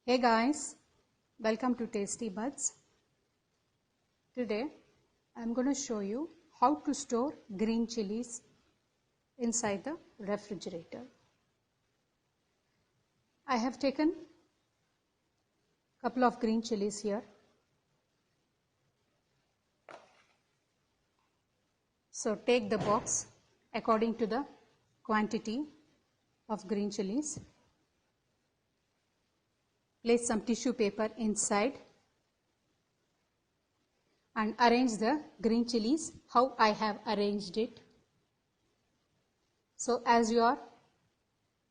Hey guys, welcome to Tasty Buds. Today I'm going to show you how to store green chilies inside the refrigerator. I have taken a couple of green chilies here. So take the box according to the quantity of green chilies. Place some tissue paper inside and arrange the green chilies how I have arranged it. So as you are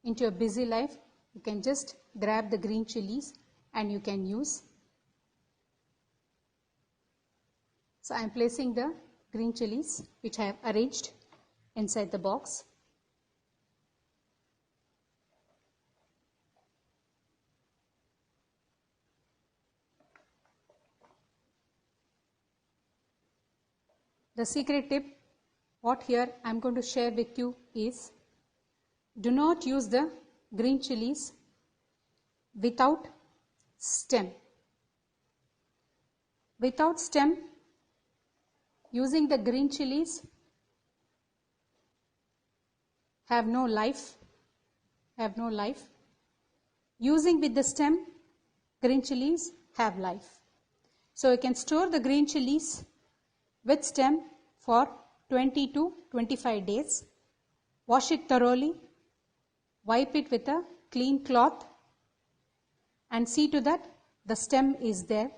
into a busy life, you can just grab the green chilies and you can use. So I am placing the green chilies which I have arranged inside the box. The secret tip what here I am going to share with you is, do not use the green chilies without stem. Without stem, using the green chilies have no life. Using with the stem, green chilies have life. So you can store the green chilies with stem for 20 to 25 days. Wash it thoroughly, wipe it with a clean cloth and see to that the stem is there.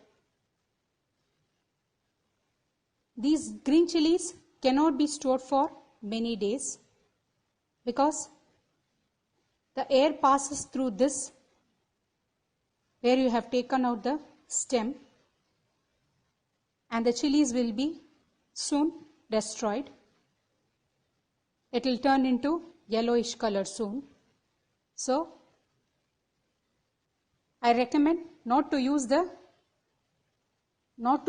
These green chilies cannot be stored for many days because the air passes through this where you have taken out the stem and the chilies will be soon destroyed. It will turn into yellowish color soon. So I recommend not to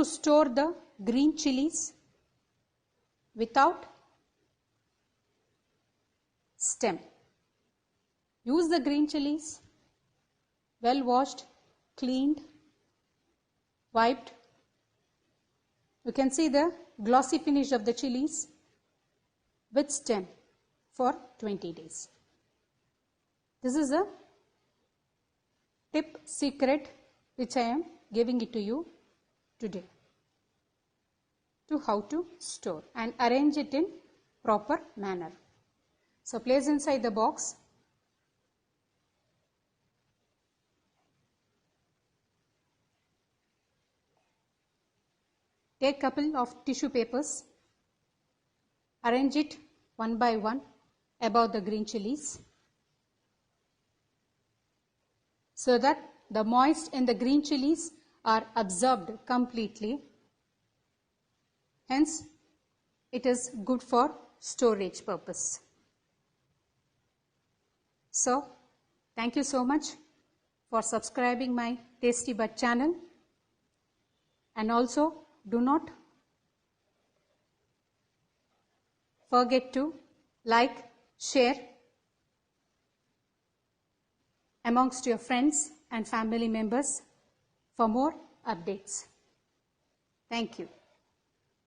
store the green chilies without stem. Use the green chilies well washed, cleaned, wiped. You can see the glossy finish of the chilies with stem for 20 days. This is a tip secret which I am giving it to you today to how to store and arrange it in proper manner. So place inside the box. Take couple of tissue papers, arrange it one by one above the green chilies so that the moist in the green chilies are absorbed completely. Hence, it is good for storage purpose. So, thank you so much for subscribing my Tasty Bud channel, and also do not forget to like, share amongst your friends and family members for more updates. Thank you.